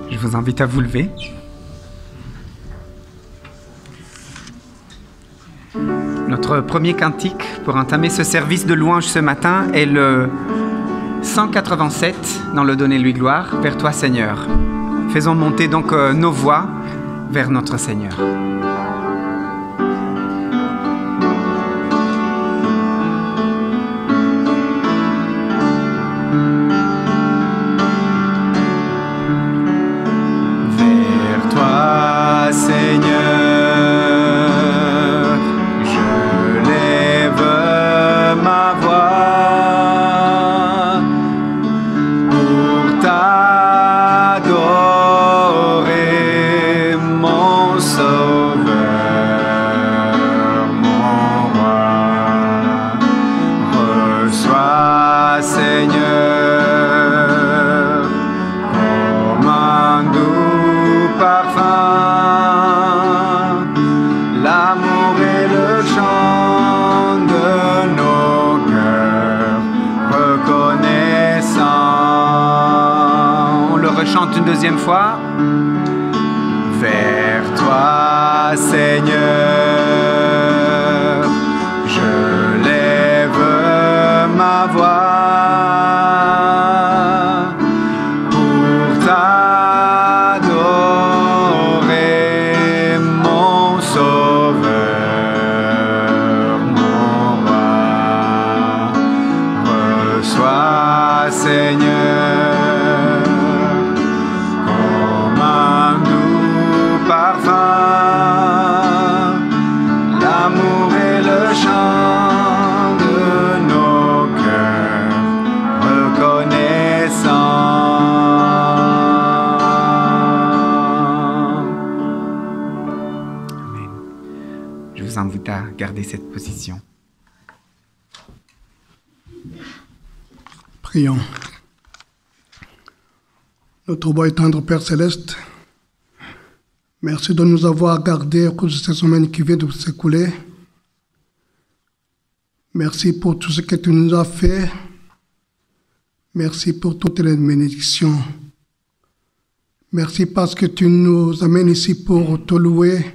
Je vous invite à vous lever. Notre premier cantique pour entamer ce service de louange ce matin est le 187 dans le Donnez-lui gloire, vers toi Seigneur. Faisons monter donc nos voix vers notre Seigneur. Une deuxième fois. Vers toi, Seigneur, je lève ma voix pour t'adorer, mon Sauveur, mon roi. Reçois, Seigneur, l'amour et le chant de nos cœurs reconnaissants. Amen. Je vous invite à garder cette position. Prions. Notre beau et tendre Père Céleste, merci de nous avoir gardés au cours de cette semaine qui vient de s'écouler. Merci pour tout ce que tu nous as fait. Merci pour toutes les bénédictions. Merci parce que tu nous amènes ici pour te louer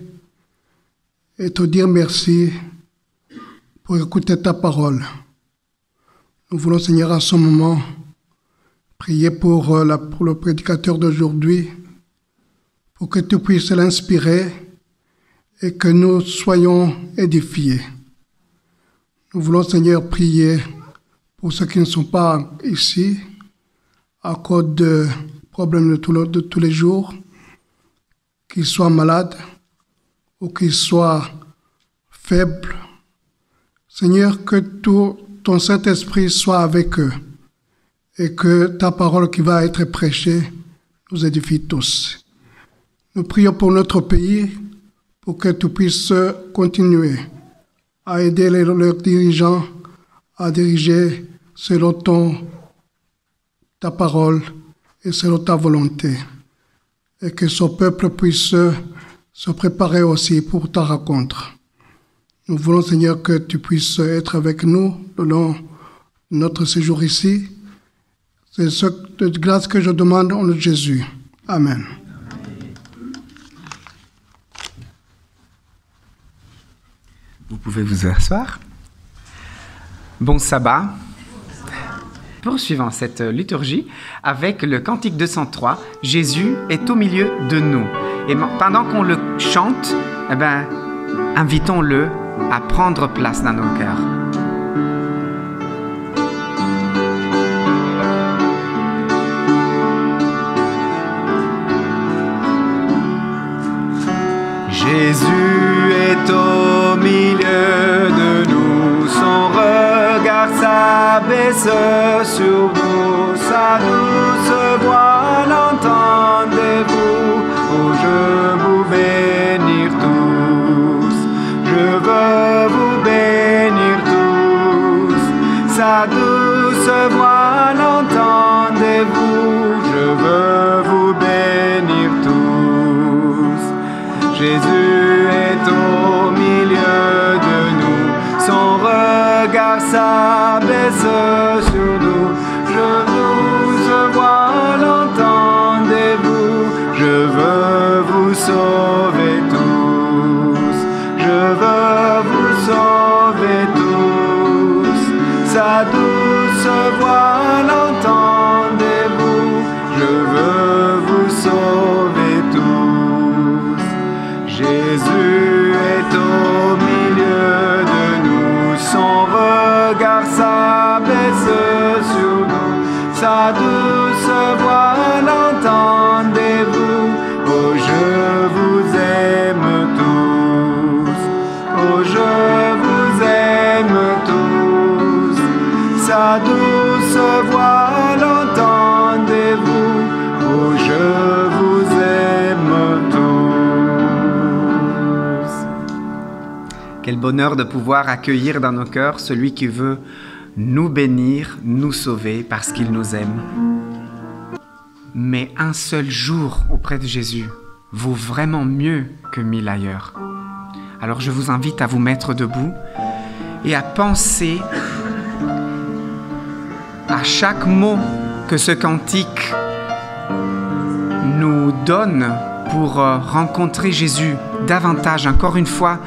et te dire merci pour écouter ta parole. Nous voulons, Seigneur, à ce moment, prier pour le prédicateur d'aujourd'hui, pour que tu puisses l'inspirer et que nous soyons édifiés. Nous voulons, Seigneur, prier pour ceux qui ne sont pas ici à cause de problèmes de tous les jours, qu'ils soient malades ou qu'ils soient faibles. Seigneur, que ton Saint-Esprit soit avec eux et que ta parole qui va être prêchée nous édifie tous. Nous prions pour notre pays, pour que tu puisses continuer à aider leurs dirigeants à diriger selon ta parole et selon ta volonté. Et que ce peuple puisse se préparer aussi pour ta rencontre. Nous voulons, Seigneur, que tu puisses être avec nous le long de notre séjour ici. C'est cette grâce que je demande au nom de Jésus. Amen. Vous pouvez vous asseoir. Bon sabbat. Poursuivons cette liturgie avec le cantique 203, Jésus est au milieu de nous. Et pendant qu'on le chante, invitons-le à prendre place dans nos cœurs. Jésus est au milieu de nous, son regard s'abaisse sur nous, sa douce voix Quel bonheur de pouvoir accueillir dans nos cœurs celui qui veut nous bénir, nous sauver parce qu'il nous aime. Mais un seul jour auprès de Jésus vaut vraiment mieux que 1000 ailleurs. Alors je vous invite à vous mettre debout et à penser à chaque mot que ce cantique nous donne pour rencontrer Jésus davantage, encore une fois,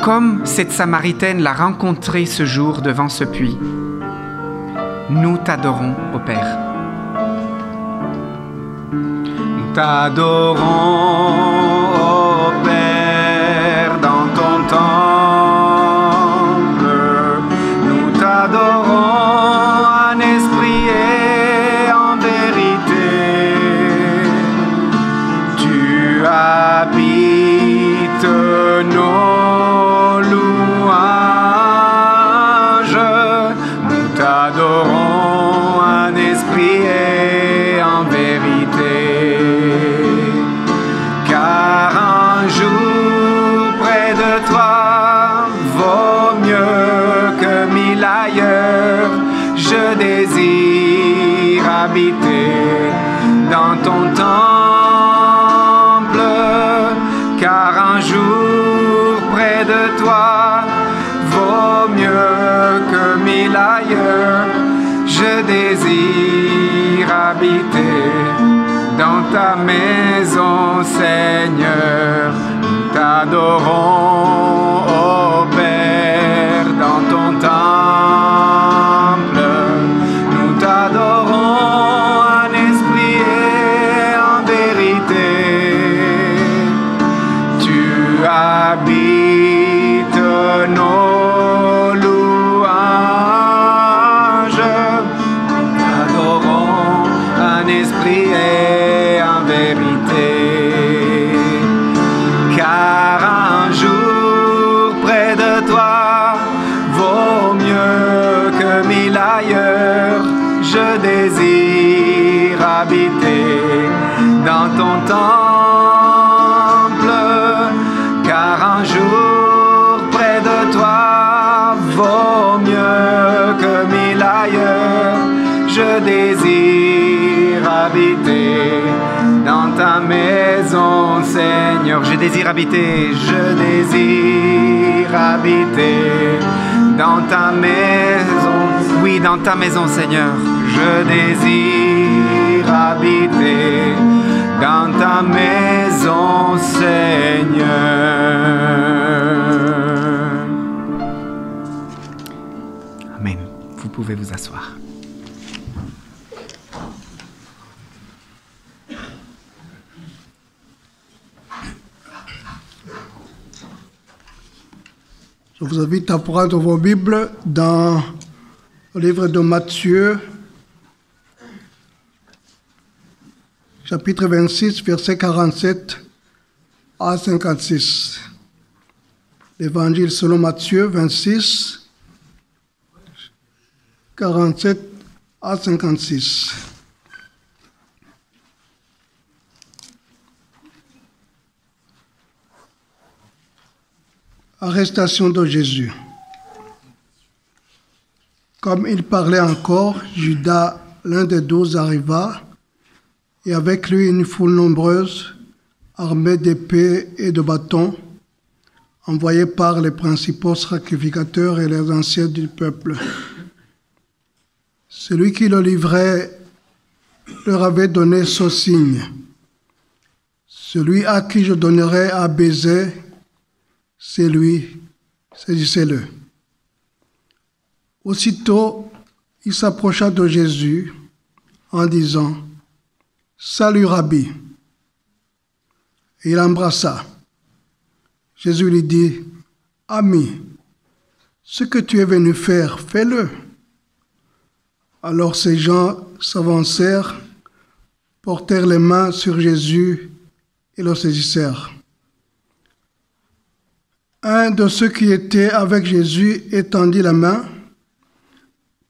comme cette Samaritaine l'a rencontré ce jour devant ce puits. Nous t'adorons, ô Père. Nous t'adorons, ô Père, dans ton temple. Nous t'adorons en esprit et en vérité. Tu habites nos louanges. Nous t'adorons en esprit et en vérité. Car un jour près de toi vaut mieux que 1000 ailleurs. Je désire habiter dans ton temple. Car un jour près de toi vaut mieux que 1000 ailleurs. Je désire habiter dans ta maison, Seigneur. Nous t'adorons, ô Père, dans ton temple. Nous t'adorons en esprit et en vérité. Tu habites nos louanges. Nous t'adorons en esprit et en vérité. Car un jour près de toi vaut mieux que 1000 ailleurs. Je désire habiter dans ton temple. Car un jour près de toi vaut mieux que 1000 ailleurs. Je désire habiter dans ta maison, Seigneur. Je désire habiter, dans ta maison. Oui, dans ta maison, Seigneur. Je désire habiter dans ta maison, Seigneur. Amen. Vous pouvez vous asseoir. Je vous invite à prendre vos Bibles dans le livre de Matthieu, chapitre 26, versets 47 à 56. L'Évangile selon Matthieu 26, 47 à 56. Arrestation de Jésus. Comme il parlait encore, Judas, l'un des 12, arriva, et avec lui une foule nombreuse, armée d'épées et de bâtons, envoyée par les principaux sacrificateurs et les anciens du peuple. Celui qui le livrait leur avait donné ce signe: celui à qui je donnerai à baiser, c'est lui, saisissez-le. Aussitôt, il s'approcha de Jésus en disant: Salut, Rabbi. Et il l'embrassa. Jésus lui dit: Ami, ce que tu es venu faire, fais-le. Alors ces gens s'avancèrent, portèrent les mains sur Jésus et le saisissèrent. Un de ceux qui étaient avec Jésus étendit la main,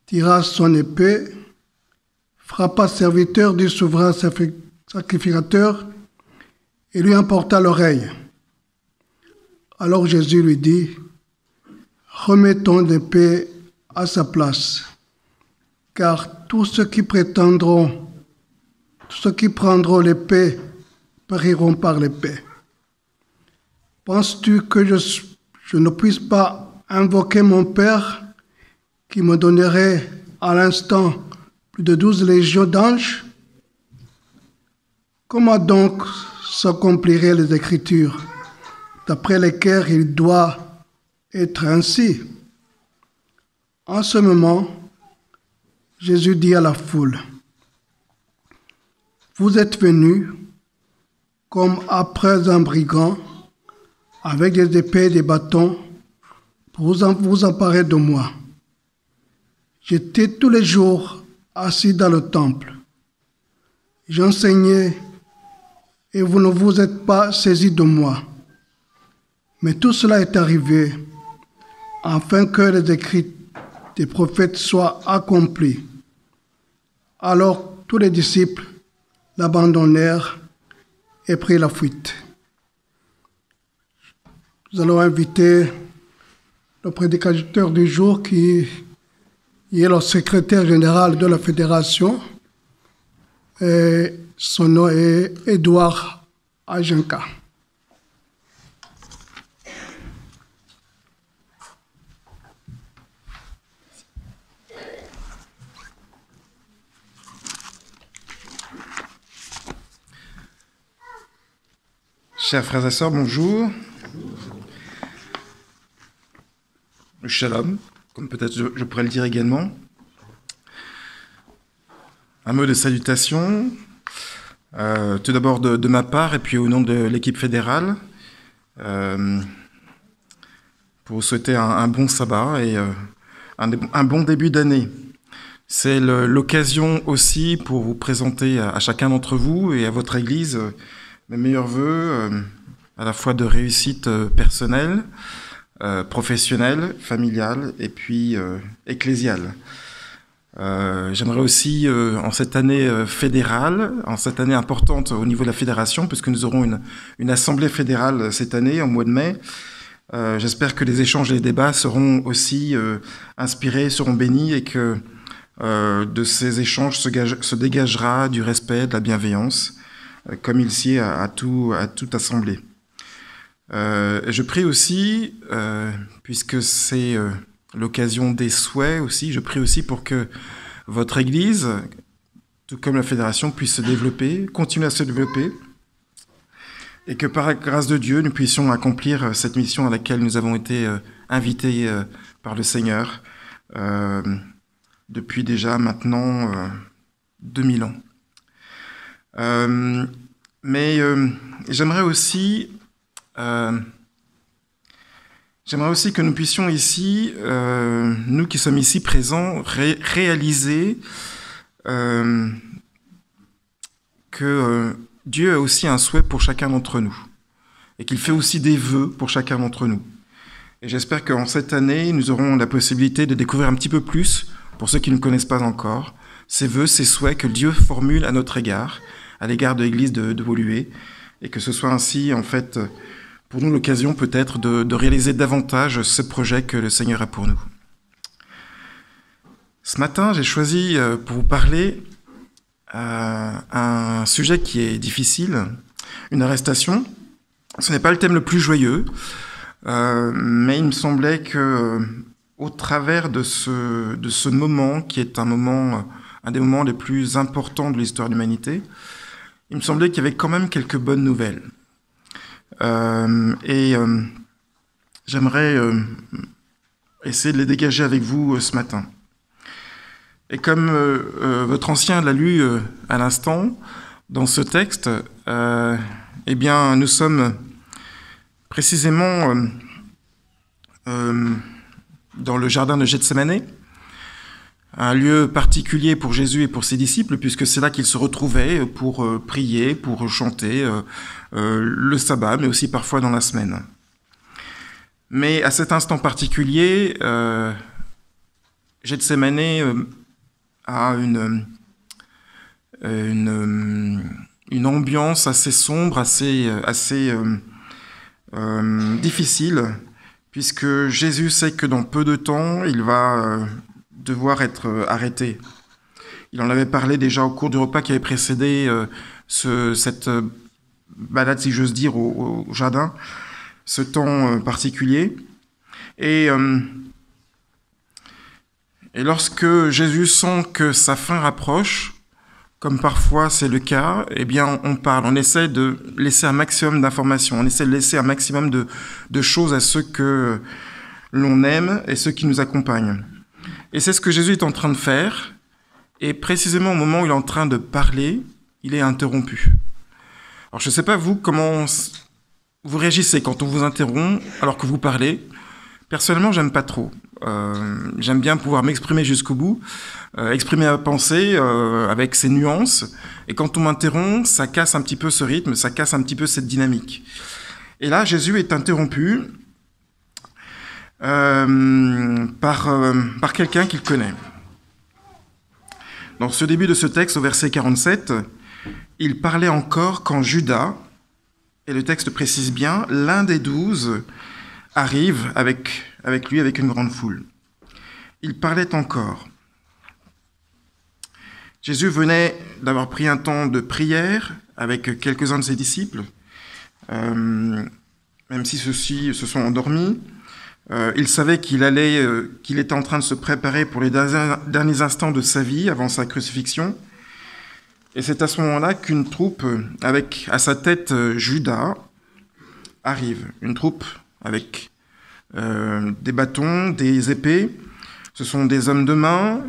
tira son épée, frappa le serviteur du souverain sacrificateur et lui emporta l'oreille. Alors Jésus lui dit: remettons l'épée à sa place, car tous ceux qui prendront l'épée périront par l'épée. Penses-tu que je ne puisse pas invoquer mon Père qui me donnerait à l'instant plus de 12 légions d'anges? Comment donc s'accompliraient les Écritures, d'après lesquelles il doit être ainsi? En ce moment, Jésus dit à la foule, « Vous êtes venus comme après un brigand, avec des épées et des bâtons, pour vous emparer de moi. J'étais tous les jours assis dans le temple. J'enseignais et vous ne vous êtes pas saisis de moi. Mais tout cela est arrivé afin que les écrits des prophètes soient accomplis. » Alors tous les disciples l'abandonnèrent et prirent la fuite. Nous allons inviter le prédicateur du jour qui est le secrétaire général de la fédération. Et son nom est Edouard Agenka. Chers frères et sœurs, bonjour. Shalom, comme peut-être je pourrais le dire également. Un mot de salutation, tout d'abord de ma part et puis au nom de l'équipe fédérale, pour vous souhaiter un bon sabbat et un bon début d'année. C'est l'occasion aussi pour vous présenter à chacun d'entre vous et à votre Église mes meilleurs vœux, à la fois de réussite personnelle, professionnelle, familiale et puis ecclésiale. J'aimerais aussi, en cette année fédérale, en cette année importante au niveau de la fédération, puisque nous aurons une assemblée fédérale cette année, au mois de mai, j'espère que les échanges et les débats seront aussi inspirés, seront bénis et que de ces échanges se dégagera du respect, de la bienveillance, comme il sied à toute assemblée. Je prie aussi, puisque c'est l'occasion des souhaits aussi, je prie aussi pour que votre Église, tout comme la Fédération, puisse se développer, continuer à se développer, et que par la grâce de Dieu, nous puissions accomplir cette mission à laquelle nous avons été invités par le Seigneur depuis déjà maintenant 2000 ans. Mais j'aimerais aussi que nous puissions ici, nous qui sommes ici présents, réaliser que Dieu a aussi un souhait pour chacun d'entre nous et qu'il fait aussi des vœux pour chacun d'entre nous. Et j'espère qu'en cette année, nous aurons la possibilité de découvrir un petit peu plus, pour ceux qui ne connaissent pas encore, ces vœux, ces souhaits que Dieu formule à notre égard, à l'égard de l'Église de Woluwe, et que ce soit ainsi, en fait, pour nous l'occasion peut-être de réaliser davantage ce projet que le Seigneur a pour nous. Ce matin, j'ai choisi pour vous parler un sujet qui est difficile, une arrestation. Ce n'est pas le thème le plus joyeux, mais il me semblait que au travers de ce moment, qui est un des moments les plus importants de l'histoire de l'humanité, il me semblait qu'il y avait quand même quelques bonnes nouvelles. J'aimerais essayer de les dégager avec vous ce matin. Et comme votre ancien l'a lu à l'instant, dans ce texte, eh bien, nous sommes précisément dans le jardin de Gethsémanée, un lieu particulier pour Jésus et pour ses disciples, puisque c'est là qu'ils se retrouvaient pour prier, pour chanter le sabbat, mais aussi parfois dans la semaine. Mais à cet instant particulier, Gethsémanée a une ambiance assez sombre, assez difficile, puisque Jésus sait que dans peu de temps, il va devoir être arrêté. Il en avait parlé déjà au cours du repas qui avait précédé cette balade, si j'ose dire, au jardin, ce temps particulier. Et lorsque Jésus sent que sa fin rapproche, comme parfois c'est le cas, eh bien on parle, on essaie de laisser un maximum d'informations, on essaie de laisser un maximum de choses à ceux que l'on aime et ceux qui nous accompagnent. Et c'est ce que Jésus est en train de faire, et précisément au moment où il est en train de parler, il est interrompu. Alors je ne sais pas vous, comment vous réagissez quand on vous interrompt alors que vous parlez. Personnellement, j'aime pas trop. J'aime bien pouvoir m'exprimer jusqu'au bout, exprimer ma pensée avec ses nuances. Et quand on m'interrompt, ça casse un petit peu ce rythme, ça casse un petit peu cette dynamique. Et là, Jésus est interrompu par quelqu'un qu'il connaît. Dans ce début de ce texte, au verset 47, il parlait encore quand Judas, et le texte précise bien, l'un des 12, arrive avec lui, avec une grande foule. Il parlait encore. Jésus venait d'avoir pris un temps de prière avec quelques-uns de ses disciples, même si ceux-ci se sont endormis. Il savait qu'il était en train de se préparer pour les derniers instants de sa vie avant sa crucifixion. Et c'est à ce moment-là qu'une troupe, avec à sa tête Judas, arrive. Une troupe avec des bâtons, des épées. Ce sont des hommes de main,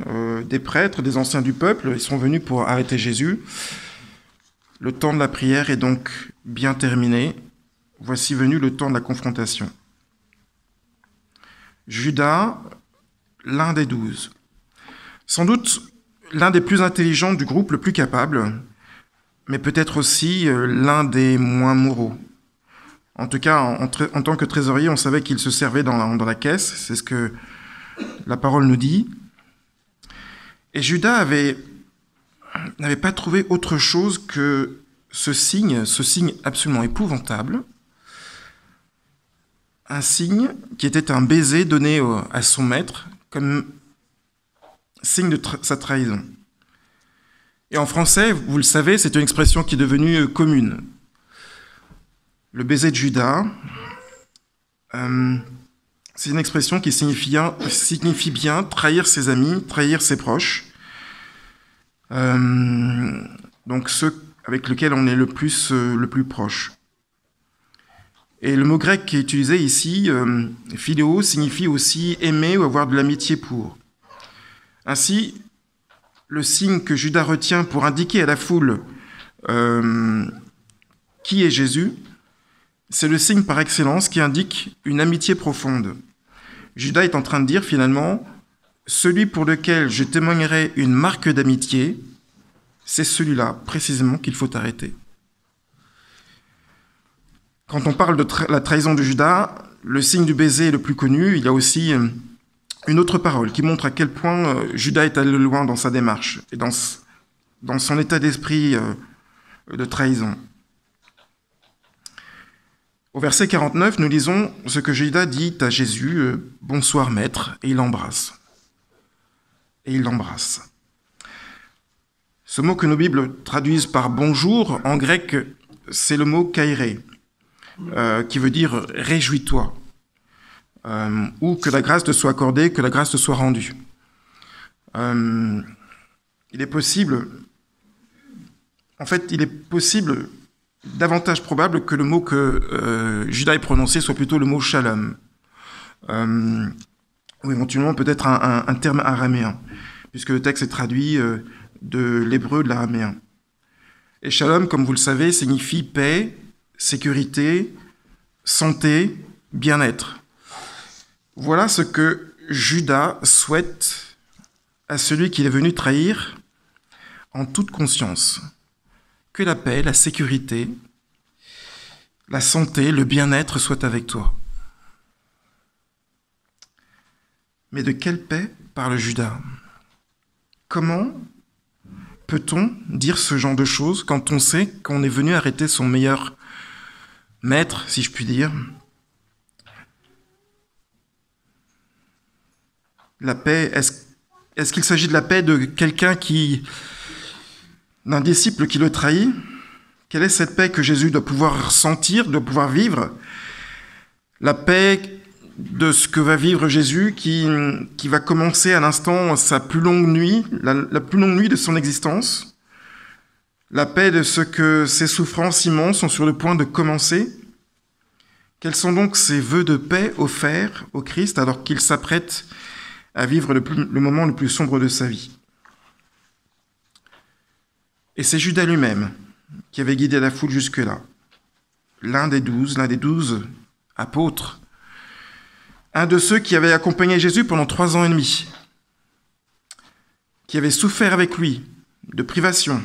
des prêtres, des anciens du peuple. Ils sont venus pour arrêter Jésus. Le temps de la prière est donc bien terminé. Voici venu le temps de la confrontation. Judas, l'un des 12. Sans doute l'un des plus intelligents du groupe, le plus capable, mais peut-être aussi l'un des moins moraux. En tout cas, en tant que trésorier, on savait qu'il se servait dans la caisse, c'est ce que la parole nous dit. Et Judas n'avait pas trouvé autre chose que ce signe absolument épouvantable, un signe qui était un baiser donné à son maître comme signe de sa trahison. Et en français, vous le savez, c'est une expression qui est devenue commune. Le baiser de Judas, c'est une expression qui signifie bien trahir ses amis, trahir ses proches, donc ceux avec lesquels on est le plus proche. Et le mot grec qui est utilisé ici, philéo, signifie aussi aimer ou avoir de l'amitié pour. Ainsi, le signe que Judas retient pour indiquer à la foule qui est Jésus, c'est le signe par excellence qui indique une amitié profonde. Judas est en train de dire finalement, celui pour lequel je témoignerai une marque d'amitié, c'est celui-là précisément qu'il faut arrêter. Quand on parle de la trahison de Judas, le signe du baiser est le plus connu. Il y a aussi une autre parole qui montre à quel point Judas est allé loin dans sa démarche et dans son état d'esprit de trahison. Au verset 49, nous lisons ce que Judas dit à Jésus, « Bonsoir maître », et il l'embrasse. Et il l'embrasse. Ce mot que nos Bibles traduisent par « bonjour », en grec, c'est le mot « kairé », qui veut dire « réjouis-toi », ou « que la grâce te soit accordée, que la grâce te soit rendue ». Il est possible, davantage probable que le mot que Judas ait prononcé soit plutôt le mot « shalom », ou éventuellement peut-être un terme araméen, puisque le texte est traduit de l'hébreu de l'araméen. Et shalom, comme vous le savez, signifie paix, sécurité, santé, bien-être. Voilà ce que Judas souhaite à celui qu'il est venu trahir en toute conscience. Que la paix, la sécurité, la santé, le bien-être soient avec toi. Mais de quelle paix parle Judas ? Comment peut-on dire ce genre de choses quand on sait qu'on est venu arrêter son meilleur maître, si je puis dire ? La paix, est-ce qu'il s'agit de la paix de quelqu'un d'un disciple qui le trahit? Quelle est cette paix que Jésus doit pouvoir sentir, doit pouvoir vivre? La paix de ce que va vivre Jésus qui va commencer à l'instant sa plus longue nuit, la plus longue nuit de son existence. La paix de ce que ses souffrances immenses sont sur le point de commencer. Quels sont donc ces vœux de paix offerts au Christ alors qu'il s'apprête à vivre le moment le plus sombre de sa vie? Et c'est Judas lui-même qui avait guidé la foule jusque-là. L'un des 12 apôtres, un de ceux qui avaient accompagné Jésus pendant 3 ans et demi, qui avait souffert avec lui de privation,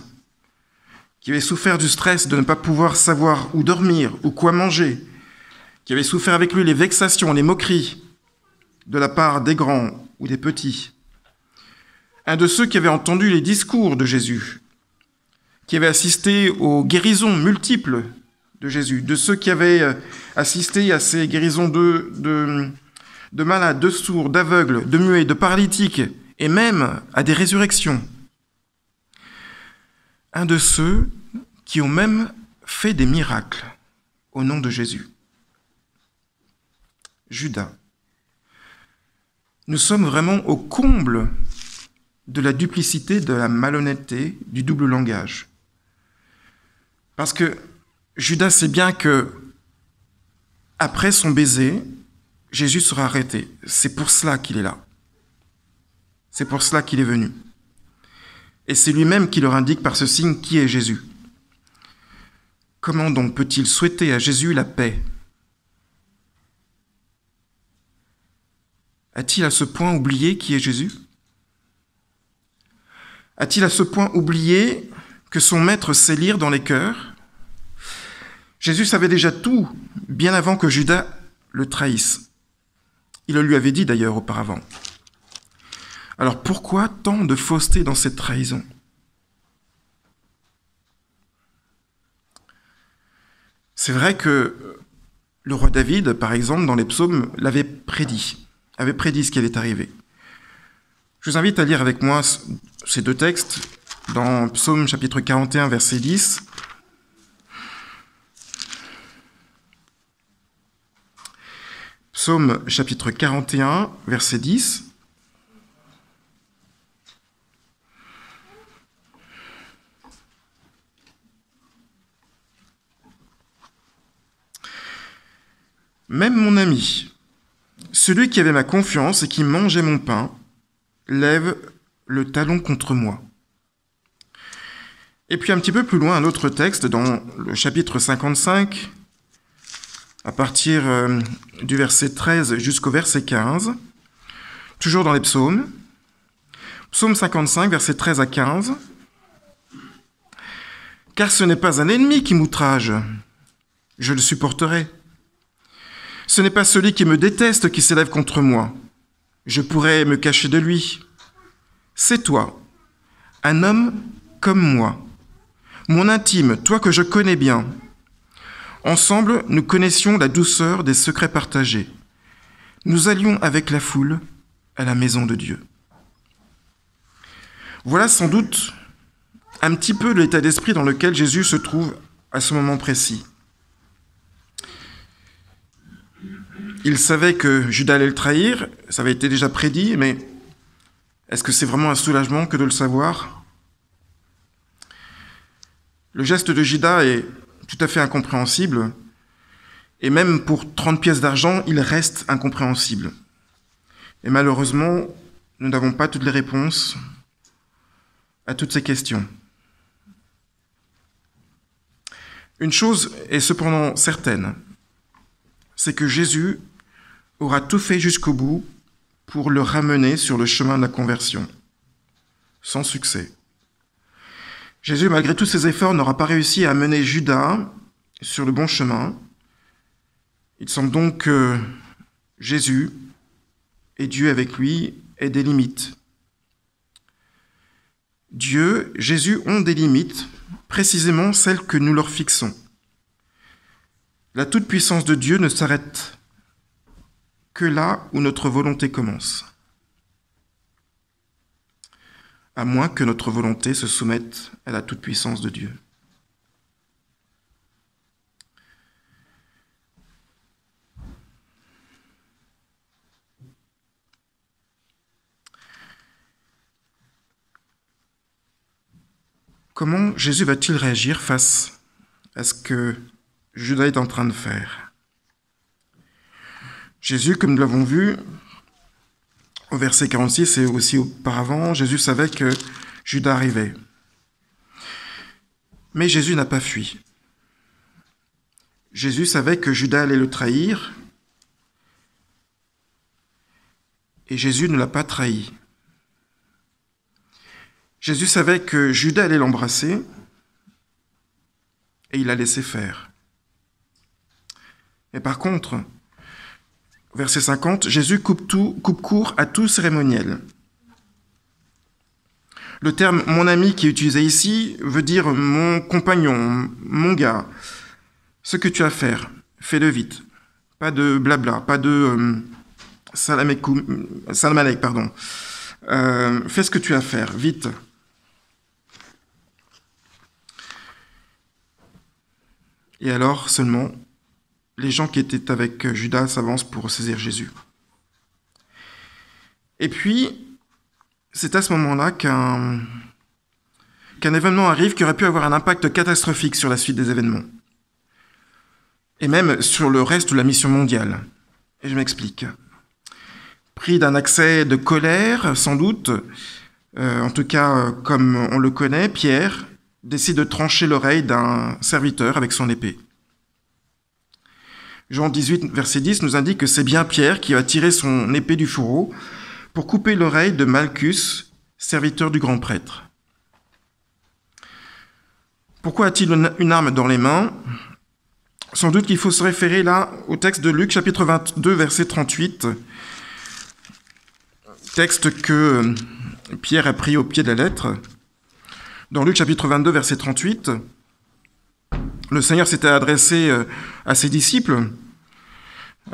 qui avait souffert du stress de ne pas pouvoir savoir où dormir ou quoi manger, qui avait souffert avec lui les vexations, les moqueries de la part des grands ou des petits, un de ceux qui avaient entendu les discours de Jésus, qui avait assisté aux guérisons multiples de Jésus, de ceux qui avaient assisté à ces guérisons de malades, de sourds, d'aveugles, de muets, de paralytiques, et même à des résurrections. Un de ceux qui ont même fait des miracles au nom de Jésus. Judas. Nous sommes vraiment au comble de la duplicité, de la malhonnêteté, du double langage. Parce que Judas sait bien que, après son baiser, Jésus sera arrêté. C'est pour cela qu'il est là. C'est pour cela qu'il est venu. Et c'est lui-même qui leur indique par ce signe qui est Jésus. Comment donc peut-il souhaiter à Jésus la paix? A-t-il à ce point oublié qui est Jésus? A-t-il à ce point oublié que son maître sait lire dans les cœurs? Jésus savait déjà tout, bien avant que Judas le trahisse. Il le lui avait dit d'ailleurs auparavant. Alors pourquoi tant de fausseté dans cette trahison? C'est vrai que le roi David, par exemple, dans les psaumes, avait prédit ce qui allait arriver. Je vous invite à lire avec moi ces 2 textes dans Psaume chapitre 41, verset 10. Psaume chapitre 41, verset 10. Même mon ami, celui qui avait ma confiance et qui mangeait mon pain, lève le talon contre moi. Et puis un petit peu plus loin, un autre texte dans le chapitre 55, à partir du verset 13 jusqu'au verset 15, toujours dans les psaumes. Psaume 55, versets 13 à 15. « Car ce n'est pas un ennemi qui m'outrage, je le supporterai. Ce n'est pas celui qui me déteste qui s'élève contre moi, je pourrais me cacher de lui. C'est toi, un homme comme moi, mon intime, toi que je connais bien. Ensemble, nous connaissions la douceur des secrets partagés. Nous allions avec la foule à la maison de Dieu. » Voilà sans doute un petit peu l'état d'esprit dans lequel Jésus se trouve à ce moment précis. Il savait que Judas allait le trahir, ça avait été déjà prédit, mais est-ce que c'est vraiment un soulagement que de le savoir? Le geste de Judas est tout à fait incompréhensible, et même pour 30 pièces d'argent, il reste incompréhensible. Et malheureusement, nous n'avons pas toutes les réponses à toutes ces questions. Une chose est cependant certaine, c'est que Jésus aura tout fait jusqu'au bout pour le ramener sur le chemin de la conversion, sans succès. Jésus, malgré tous ses efforts, n'aura pas réussi à mener Judas sur le bon chemin. Il semble donc que Jésus et Dieu avec lui aient des limites. Dieu, Jésus ont des limites, précisément celles que nous leur fixons. La toute-puissance de Dieu ne s'arrête que là où notre volonté commence. à moins que notre volonté se soumette à la toute-puissance de Dieu. Comment Jésus va-t-il réagir face à ce que Judas est en train de faire? Jésus, comme nous l'avons vu au verset 46 et aussi auparavant, Jésus savait que Judas arrivait. Mais Jésus n'a pas fui. Jésus savait que Judas allait le trahir et Jésus ne l'a pas trahi. Jésus savait que Judas allait l'embrasser et il l'a laissé faire. Et par contre, verset 50, Jésus coupe court à tout cérémoniel. Le terme « mon ami » qui est utilisé ici veut dire « mon compagnon, mon gars ». Ce que tu as à faire, fais-le vite. Pas de blabla, pas de salam alek, pardon. Fais ce que tu as à faire, vite. Et alors seulement, les gens qui étaient avec Judas s'avancent pour saisir Jésus. Et puis, c'est à ce moment-là qu'un événement arrive qui aurait pu avoir un impact catastrophique sur la suite des événements. Et même sur le reste de la mission mondiale. Et je m'explique. Pris d'un accès de colère, sans doute, en tout cas comme on le connaît, Pierre décide de trancher l'oreille d'un serviteur avec son épée. Jean 18, verset 10 nous indique que c'est bien Pierre qui va tirer son épée du fourreau pour couper l'oreille de Malchus, serviteur du grand prêtre. Pourquoi a-t-il une arme dans les mains? Sans doute qu'il faut se référer là au texte de Luc, chapitre 22, verset 38, texte que Pierre a pris au pied de la lettre. Dans Luc chapitre 22, verset 38, le Seigneur s'était adressé à ses disciples.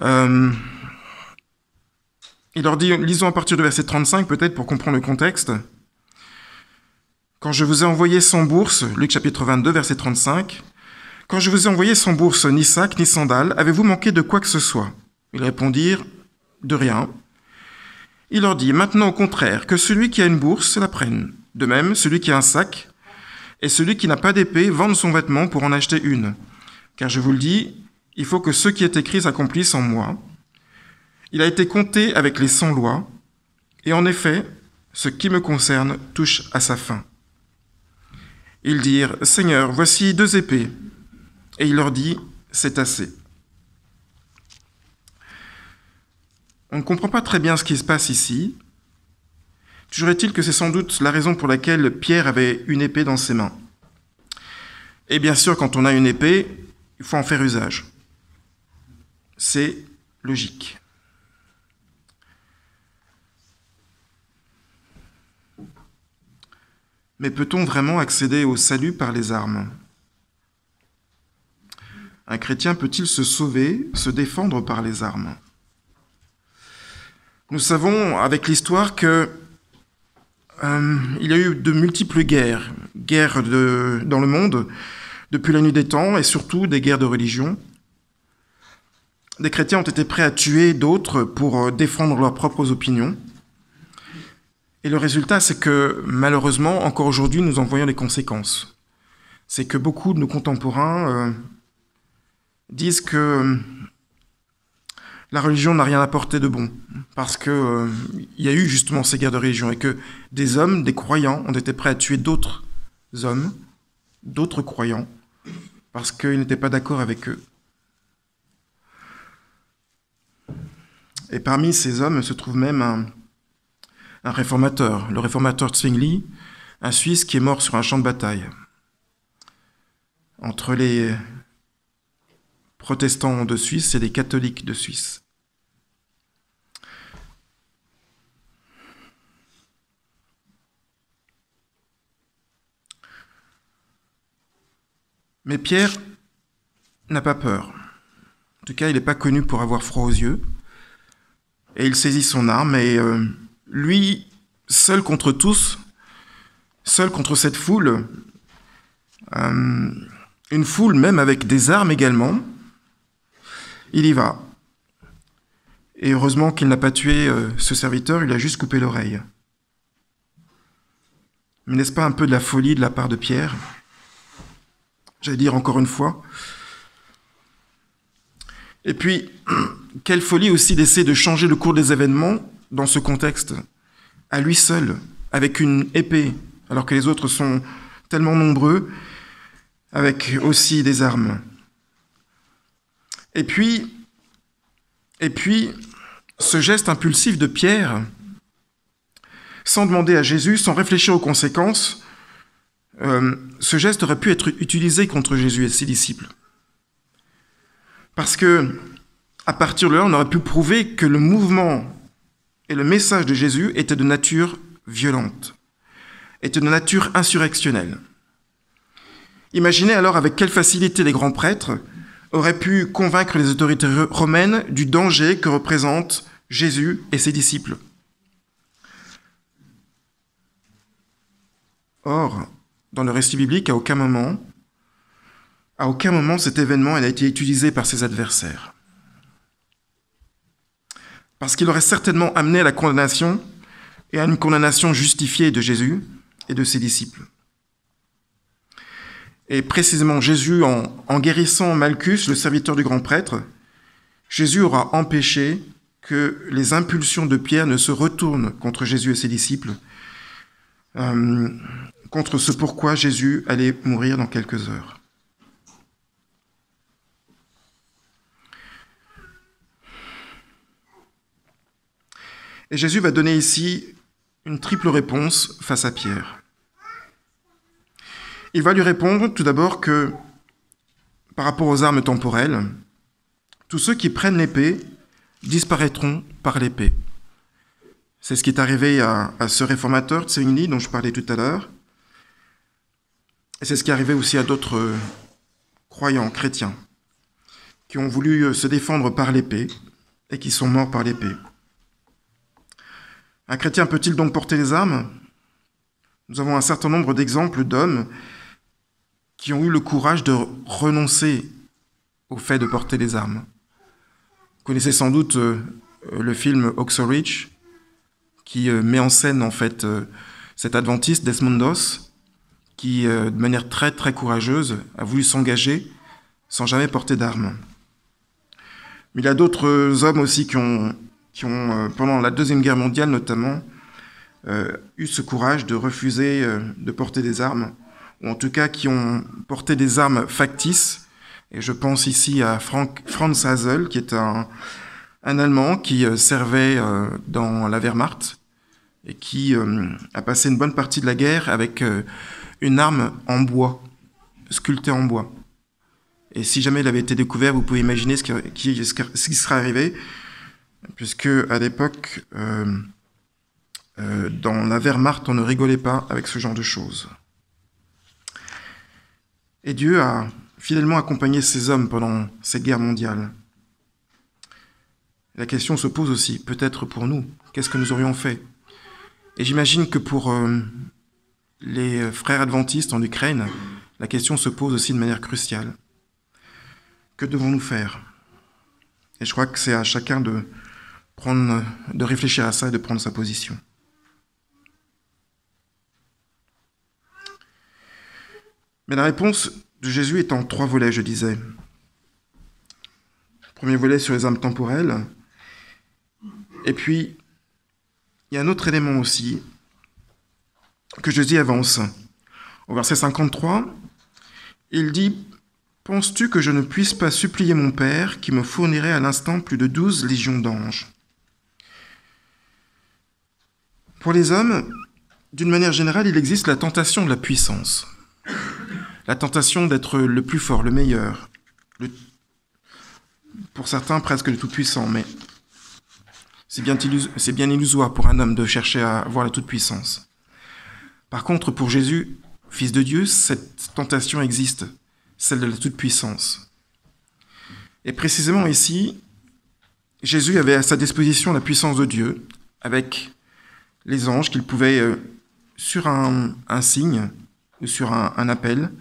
Il leur dit, lisons à partir du verset 35 peut-être pour comprendre le contexte. « Quand je vous ai envoyé sans bourse, Luc chapitre 22, verset 35, « Quand je vous ai envoyé sans bourse, ni sac, ni sandales, avez-vous manqué de quoi que ce soit ?» Ils répondirent, « De rien. » Il leur dit, « Maintenant au contraire, que celui qui a une bourse la prenne. De même, celui qui a un sac, et celui qui n'a pas d'épée vende son vêtement pour en acheter une. Car je vous le dis, il faut que ce qui est écrit s'accomplisse en moi. Il a été compté avec les 100 lois, et en effet, ce qui me concerne touche à sa fin. Ils dirent, « Seigneur, voici 2 épées. » Et il leur dit, « C'est assez. » On ne comprend pas très bien ce qui se passe ici. Toujours est-il que c'est sans doute la raison pour laquelle Pierre avait une épée dans ses mains. Et bien sûr, quand on a une épée, il faut en faire usage. C'est logique. Mais peut-on vraiment accéder au salut par les armes? Un chrétien peut-il se sauver, se défendre par les armes? Nous savons, avec l'histoire, que il y a eu de multiples guerres dans le monde, depuis la nuit des temps, et surtout des guerres de religion. Des chrétiens ont été prêts à tuer d'autres pour défendre leurs propres opinions. Et le résultat, c'est que, malheureusement, encore aujourd'hui, nous en voyons les conséquences. C'est que beaucoup de nos contemporains disent que la religion n'a rien apporté de bon, parce que il y a eu justement ces guerres de religion, et que des hommes, des croyants, ont été prêts à tuer d'autres hommes, d'autres croyants, parce qu'ils n'étaient pas d'accord avec eux. Et parmi ces hommes se trouve même un réformateur, le réformateur Zwingli, un Suisse qui est mort sur un champ de bataille. Entre les protestants de Suisse et les catholiques de Suisse. Mais Pierre n'a pas peur. En tout cas, il n'est pas connu pour avoir froid aux yeux. Et il saisit son arme et lui, seul contre tous, seul contre cette foule, une foule même avec des armes également, il y va. Et heureusement qu'il n'a pas tué ce serviteur, il a juste coupé l'oreille. Mais n'est-ce pas un peu de la folie de la part de Pierre ? J'allais dire encore une fois. Et puis, quelle folie aussi d'essayer de changer le cours des événements dans ce contexte, à lui seul, avec une épée, alors que les autres sont tellement nombreux, avec aussi des armes. Et puis, ce geste impulsif de Pierre, sans demander à Jésus, sans réfléchir aux conséquences, ce geste aurait pu être utilisé contre Jésus et ses disciples. Parce que, à partir de là, on aurait pu prouver que le mouvement et le message de Jésus étaient de nature violente, étaient de nature insurrectionnelle. Imaginez alors avec quelle facilité les grands prêtres auraient pu convaincre les autorités romaines du danger que représentent Jésus et ses disciples. Or, dans le récit biblique, à aucun moment, cet événement n'a été utilisé par ses adversaires. Parce qu'il aurait certainement amené à la condamnation et à une condamnation justifiée de Jésus et de ses disciples. Et précisément, Jésus, en guérissant Malchus, le serviteur du grand prêtre, Jésus aura empêché que les impulsions de Pierre ne se retournent contre Jésus et ses disciples, contre ce pourquoi Jésus allait mourir dans quelques heures. Et Jésus va donner ici une triple réponse face à Pierre. Il va lui répondre tout d'abord que, par rapport aux armes temporelles, tous ceux qui prennent l'épée disparaîtront par l'épée. C'est ce qui est arrivé à ce réformateur Zwingli dont je parlais tout à l'heure. Et c'est ce qui est arrivé aussi à d'autres croyants, chrétiens, qui ont voulu se défendre par l'épée et qui sont morts par l'épée. Un chrétien peut-il donc porter les armes ? Nous avons un certain nombre d'exemples d'hommes qui ont eu le courage de renoncer au fait de porter les armes. Vous connaissez sans doute le film Hacksaw Ridge, qui met en scène en fait cet adventiste Desmond Doss, qui de manière très très courageuse a voulu s'engager sans jamais porter d'armes. Mais il y a d'autres hommes aussi qui ont pendant la Deuxième Guerre mondiale notamment, eu ce courage de refuser de porter des armes, ou en tout cas qui ont porté des armes factices. Et je pense ici à Franz Hasel, qui est un Allemand qui servait dans la Wehrmacht et qui a passé une bonne partie de la guerre avec une arme en bois, sculptée en bois. Et si jamais il avait été découvert, vous pouvez imaginer ce qui serait arrivé, puisque à l'époque, dans la Wehrmacht, on ne rigolait pas avec ce genre de choses. Et Dieu a fidèlement accompagné ces hommes pendant cette guerre mondiale. La question se pose aussi, peut-être pour nous, qu'est-ce que nous aurions fait ? Et j'imagine que pour les frères adventistes en Ukraine, la question se pose aussi de manière cruciale. Que devons-nous faire ? Et je crois que c'est à chacun de réfléchir à ça et de prendre sa position. Mais la réponse de Jésus est en 3 volets, je disais. Le premier volet sur les armes temporelles. Et puis, il y a un autre élément aussi que Jésus avance. Au verset 53, il dit « Penses-tu que je ne puisse pas supplier mon Père qui me fournirait à l'instant plus de 12 légions d'anges ?» Pour les hommes, d'une manière générale, il existe la tentation de la puissance. La tentation d'être le plus fort, le meilleur. Pour certains, presque le tout-puissant, mais c'est bien illusoire pour un homme de chercher à avoir la toute-puissance. Par contre, pour Jésus, Fils de Dieu, cette tentation existe, celle de la toute-puissance. Et précisément ici, Jésus avait à sa disposition la puissance de Dieu, avec les anges qu'il pouvait sur un signe ou sur un appel,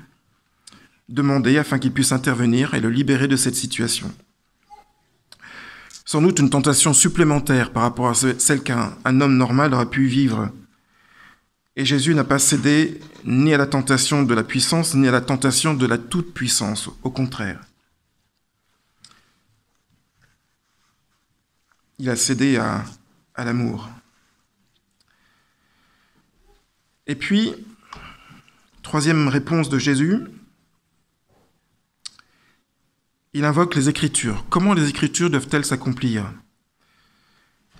demander afin qu'il puisse intervenir et le libérer de cette situation. Sans doute une tentation supplémentaire par rapport à celle qu'un homme normal aurait pu vivre. Et Jésus n'a pas cédé ni à la tentation de la puissance, ni à la tentation de la toute-puissance, au contraire. Il a cédé à l'amour. Et puis, troisième réponse de Jésus, il invoque les Écritures. Comment les Écritures doivent-elles s'accomplir ?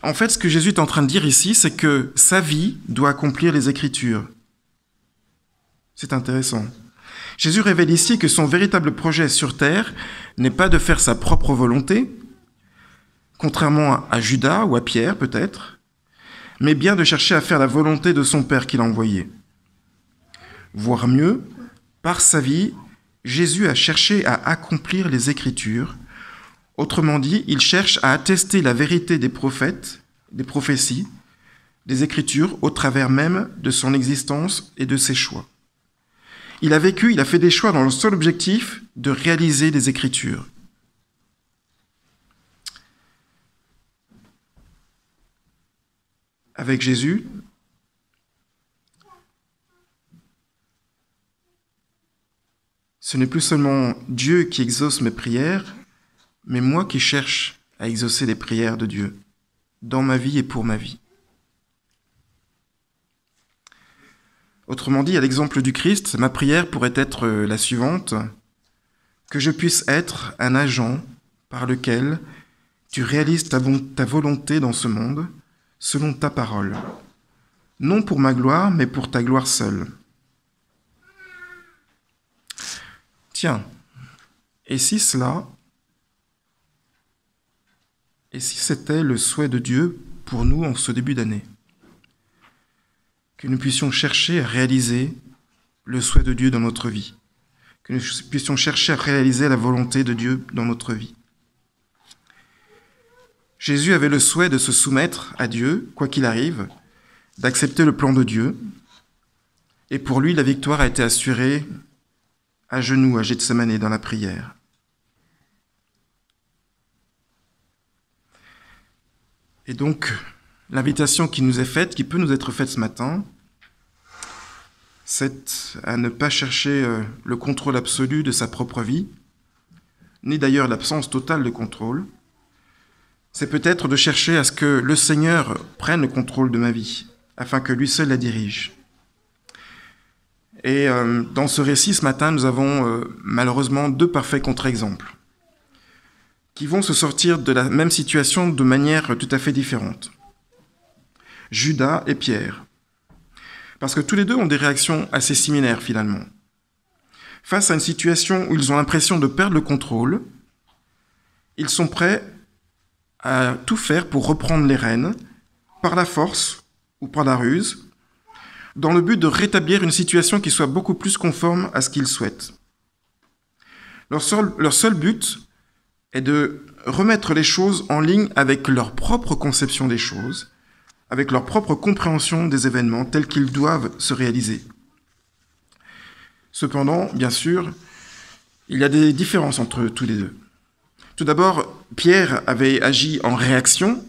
En fait, ce que Jésus est en train de dire ici, c'est que sa vie doit accomplir les Écritures. C'est intéressant. Jésus révèle ici que son véritable projet sur terre n'est pas de faire sa propre volonté, contrairement à Judas ou à Pierre peut-être, mais bien de chercher à faire la volonté de son Père qui l'a envoyé. Voire mieux, par sa vie, Jésus a cherché à accomplir les Écritures. Autrement dit, il cherche à attester la vérité des prophètes, des prophéties, des Écritures au travers même de son existence et de ses choix. Il a fait des choix dans le seul objectif de réaliser les Écritures. Avec Jésus, ce n'est plus seulement Dieu qui exauce mes prières, mais moi qui cherche à exaucer les prières de Dieu, dans ma vie et pour ma vie. Autrement dit, à l'exemple du Christ, ma prière pourrait être la suivante, que je puisse être un agent par lequel tu réalises ta volonté dans ce monde, selon ta parole, non pour ma gloire, mais pour ta gloire seule. Tiens, et si c'était le souhait de Dieu pour nous en ce début d'année, que nous puissions chercher à réaliser le souhait de Dieu dans notre vie, que nous puissions chercher à réaliser la volonté de Dieu dans notre vie. Jésus avait le souhait de se soumettre à Dieu, quoi qu'il arrive, d'accepter le plan de Dieu, et pour lui, la victoire a été assurée à genoux à Gethsémane dans la prière. Et donc, l'invitation qui nous est faite, qui peut nous être faite ce matin, c'est à ne pas chercher le contrôle absolu de sa propre vie, ni d'ailleurs l'absence totale de contrôle. C'est peut-être de chercher à ce que le Seigneur prenne le contrôle de ma vie, afin que lui seul la dirige. Et dans ce récit, ce matin, nous avons malheureusement deux parfaits contre-exemples qui vont se sortir de la même situation de manière tout à fait différente. Judas et Pierre. Parce que tous les deux ont des réactions assez similaires finalement. Face à une situation où ils ont l'impression de perdre le contrôle, ils sont prêts à tout faire pour reprendre les rênes, par la force ou par la ruse, dans le but de rétablir une situation qui soit beaucoup plus conforme à ce qu'ils souhaitent. Leur seul but est de remettre les choses en ligne avec leur propre conception des choses, avec leur propre compréhension des événements tels qu'ils doivent se réaliser. Cependant, bien sûr, il y a des différences entre tous les deux. Tout d'abord, Pierre avait agi en réaction,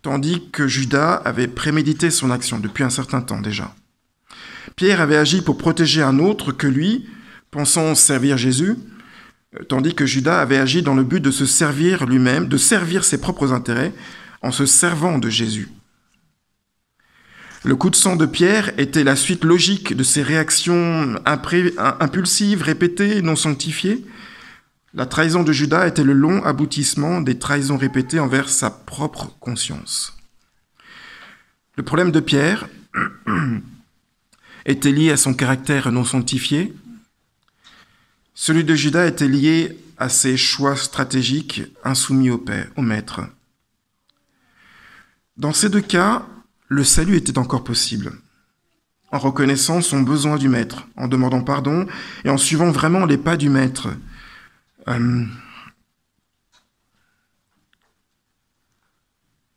tandis que Judas avait prémédité son action depuis un certain temps déjà. Pierre avait agi pour protéger un autre que lui, pensant servir Jésus, tandis que Judas avait agi dans le but de se servir lui-même, de servir ses propres intérêts, en se servant de Jésus. Le coup de sang de Pierre était la suite logique de ses réactions impulsives, répétées, non sanctifiées. La trahison de Judas était le long aboutissement des trahisons répétées envers sa propre conscience. Le problème de Pierre était lié à son caractère non sanctifié. Celui de Judas était lié à ses choix stratégiques insoumis au maître. Dans ces deux cas, le salut était encore possible, en reconnaissant son besoin du maître, en demandant pardon et en suivant vraiment les pas du maître.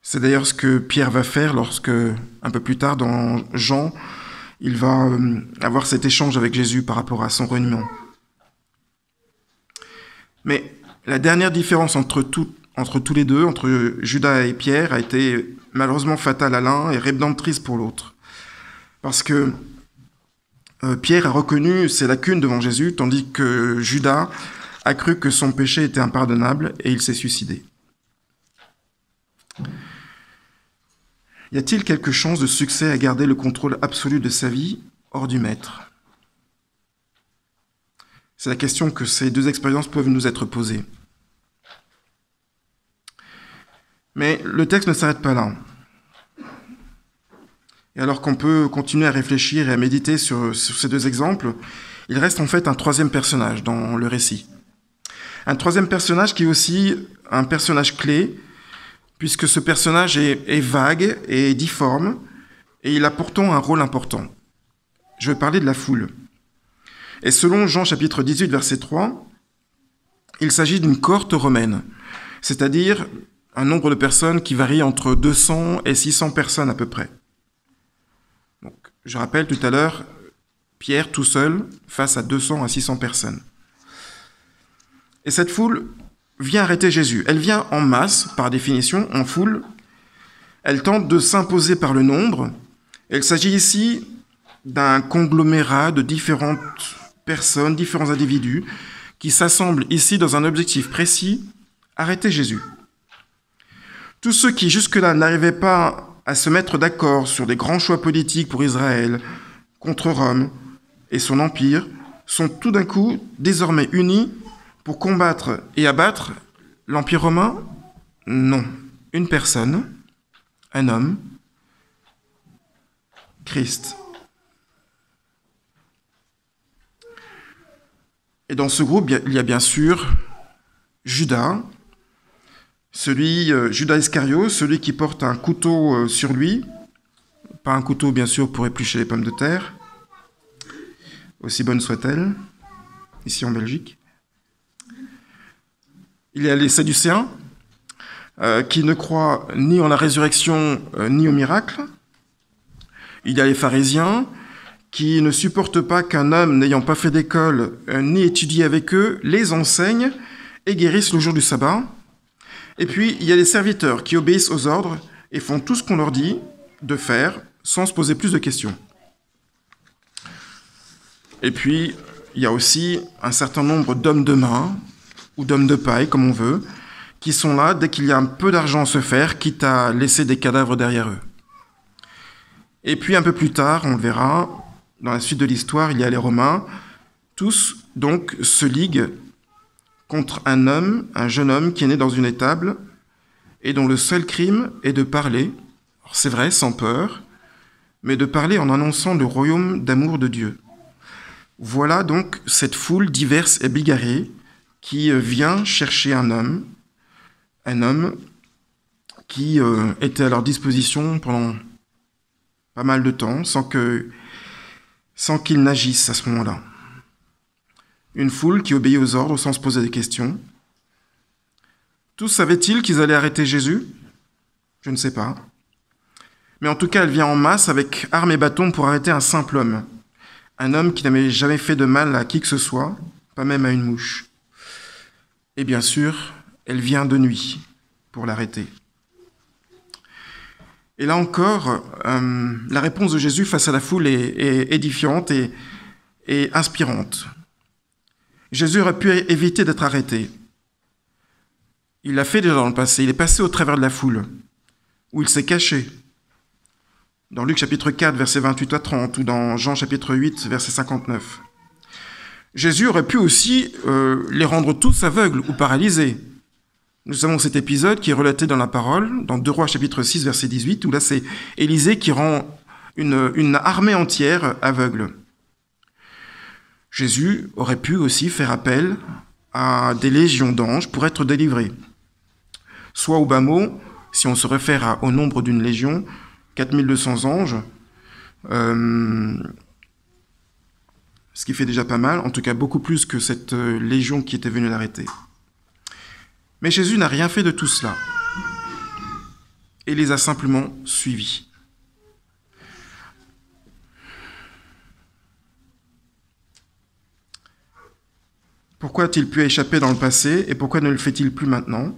C'est d'ailleurs ce que Pierre va faire lorsque, un peu plus tard dans Jean, il va avoir cet échange avec Jésus par rapport à son reniement. Mais la dernière différence entre tous les deux, entre Judas et Pierre, a été malheureusement fatale à l'un et rédemptrice pour l'autre. Parce que Pierre a reconnu ses lacunes devant Jésus, tandis que Judas a cru que son péché était impardonnable et il s'est suicidé. Y a-t-il quelque chance de succès à garder le contrôle absolu de sa vie hors du Maître ? C'est la question que ces deux expériences peuvent nous être posées. Mais le texte ne s'arrête pas là. Et alors qu'on peut continuer à réfléchir et à méditer sur ces deux exemples, il reste en fait un troisième personnage dans le récit. Un troisième personnage qui est aussi un personnage clé, puisque ce personnage est vague et difforme, et il a pourtant un rôle important. Je vais parler de la foule. Et selon Jean chapitre 18, verset 3, il s'agit d'une cohorte romaine, c'est-à-dire un nombre de personnes qui varie entre 200 et 600 personnes à peu près. Donc, je rappelle tout à l'heure, Pierre tout seul face à 200 à 600 personnes. Et cette foule vient arrêter Jésus. Elle vient en masse, par définition, en foule. Elle tente de s'imposer par le nombre. Il s'agit ici d'un conglomérat de différentes personnes, différents individus, qui s'assemblent ici dans un objectif précis, arrêter Jésus. Tous ceux qui jusque-là n'arrivaient pas à se mettre d'accord sur des grands choix politiques pour Israël, contre Rome et son empire, sont tout d'un coup désormais unis pour combattre et abattre l'Empire romain ? Non. Une personne, un homme, Christ. Et dans ce groupe, il y a bien sûr Judas, Judas Iscario, celui qui porte un couteau sur lui, pas un couteau bien sûr pour éplucher les pommes de terre, aussi bonne soit-elle, ici en Belgique. Il y a les Sadducéens, qui ne croient ni en la résurrection, ni au miracle. Il y a les pharisiens, qui ne supportent pas qu'un homme n'ayant pas fait d'école, ni étudié avec eux, les enseigne et guérisse le jour du sabbat. Et puis, il y a les serviteurs qui obéissent aux ordres et font tout ce qu'on leur dit de faire, sans se poser plus de questions. Et puis, il y a aussi un certain nombre d'hommes de main, ou d'hommes de paille, comme on veut, qui sont là dès qu'il y a un peu d'argent à se faire, quitte à laisser des cadavres derrière eux. Et puis, un peu plus tard, on le verra, dans la suite de l'histoire, il y a les Romains. Tous, donc, se liguent contre un jeune homme qui est né dans une étable, et dont le seul crime est de parler, alors c'est vrai, sans peur, mais de parler en annonçant le royaume d'amour de Dieu. Voilà donc cette foule diverse et bigarrée qui vient chercher un homme qui était à leur disposition pendant pas mal de temps, sans qu'ils n'agissent à ce moment-là. Une foule qui obéit aux ordres sans se poser des questions. Tous savaient-ils qu'ils allaient arrêter Jésus ? Je ne sais pas. Mais en tout cas, elle vient en masse avec armes et bâtons pour arrêter un simple homme. Un homme qui n'avait jamais fait de mal à qui que ce soit, pas même à une mouche. Et bien sûr, elle vient de nuit pour l'arrêter. Et là encore, la réponse de Jésus face à la foule est édifiante et inspirante. Jésus aurait pu éviter d'être arrêté. Il l'a fait déjà dans le passé. Il est passé au travers de la foule, où il s'est caché. Dans Luc chapitre 4, versets 28 à 30, ou dans Jean chapitre 8, verset 59. Jésus aurait pu aussi les rendre tous aveugles ou paralysés. Nous avons cet épisode qui est relaté dans la parole, dans 2 Rois chapitre 6, verset 18, où là c'est Élisée qui rend une armée entière aveugle. Jésus aurait pu aussi faire appel à des légions d'anges pour être délivrés. Soit au bas mot, si on se réfère au nombre d'une légion, 4200 anges, ce qui fait déjà pas mal, en tout cas beaucoup plus que cette légion qui était venue l'arrêter. Mais Jésus n'a rien fait de tout cela, et les a simplement suivis. Pourquoi a-t-il pu échapper dans le passé et pourquoi ne le fait-il plus maintenant?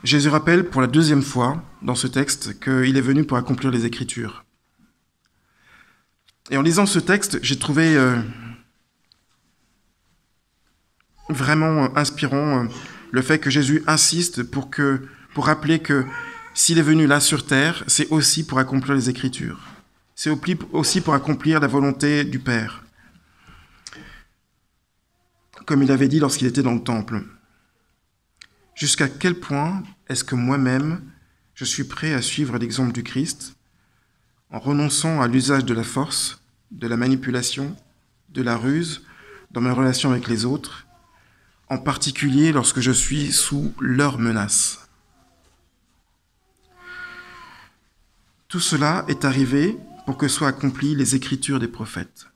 Jésus rappelle pour la deuxième fois dans ce texte qu'il est venu pour accomplir les Écritures. Et en lisant ce texte, j'ai trouvé vraiment inspirant le fait que Jésus insiste pour rappeler que s'il est venu là sur terre, c'est aussi pour accomplir les Écritures. C'est aussi pour accomplir la volonté du Père. Comme il avait dit lorsqu'il était dans le temple. Jusqu'à quel point est-ce que moi-même, je suis prêt à suivre l'exemple du Christ en renonçant à l'usage de la force, de la manipulation, de la ruse dans mes relations avec les autres, en particulier lorsque je suis sous leur menace. Tout cela est arrivé pour que soient accomplies les Écritures des prophètes.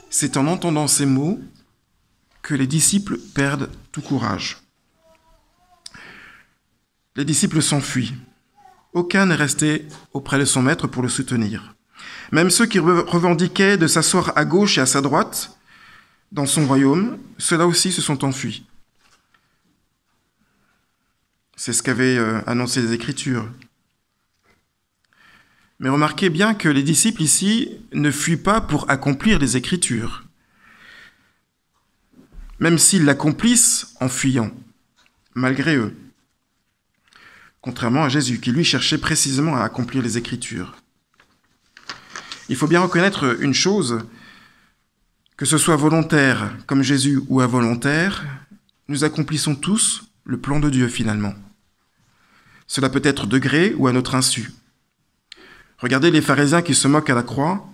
C'est en entendant ces mots que les disciples perdent tout courage. Les disciples s'enfuient. Aucun n'est resté auprès de son maître pour le soutenir. Même ceux qui revendiquaient de s'asseoir à gauche et à sa droite dans son royaume, ceux-là aussi se sont enfuis. C'est ce qu'avaient annoncé les Écritures. Mais remarquez bien que les disciples ici ne fuient pas pour accomplir les Écritures, même s'ils l'accomplissent en fuyant, malgré eux, contrairement à Jésus, qui lui cherchait précisément à accomplir les Écritures. Il faut bien reconnaître une chose, que ce soit volontaire comme Jésus ou involontaire, nous accomplissons tous le plan de Dieu finalement. Cela peut être de gré ou à notre insu. Regardez les pharisiens qui se moquent à la croix.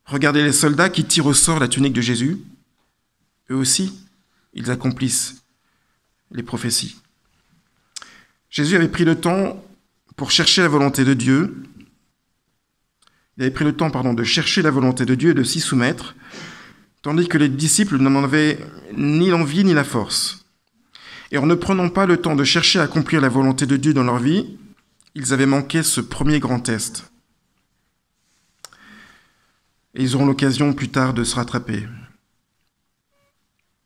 Regardez les soldats qui tirent au sort la tunique de Jésus. Eux aussi, ils accomplissent les prophéties. Jésus avait pris le temps pour chercher la volonté de Dieu. Il avait pris le temps, de chercher la volonté de Dieu et de s'y soumettre, tandis que les disciples n'en avaient ni l'envie ni la force. Et en ne prenant pas le temps de chercher à accomplir la volonté de Dieu dans leur vie, ils avaient manqué ce premier grand test. Et ils auront l'occasion plus tard de se rattraper.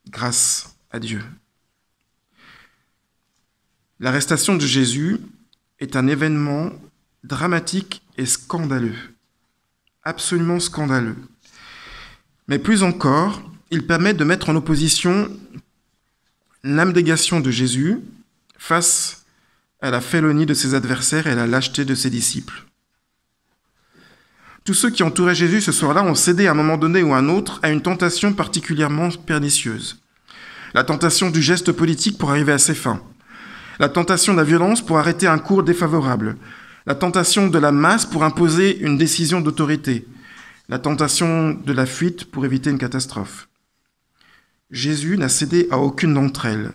Grâce à Dieu. L'arrestation de Jésus est un événement dramatique et scandaleux. Absolument scandaleux. Mais plus encore, il permet de mettre en opposition l'abnégation de Jésus face à la félonie de ses adversaires et à la lâcheté de ses disciples. Tous ceux qui entouraient Jésus ce soir-là ont cédé à un moment donné ou à un autre à une tentation particulièrement pernicieuse. La tentation du geste politique pour arriver à ses fins. La tentation de la violence pour arrêter un cours défavorable. La tentation de la masse pour imposer une décision d'autorité. La tentation de la fuite pour éviter une catastrophe. Jésus n'a cédé à aucune d'entre elles,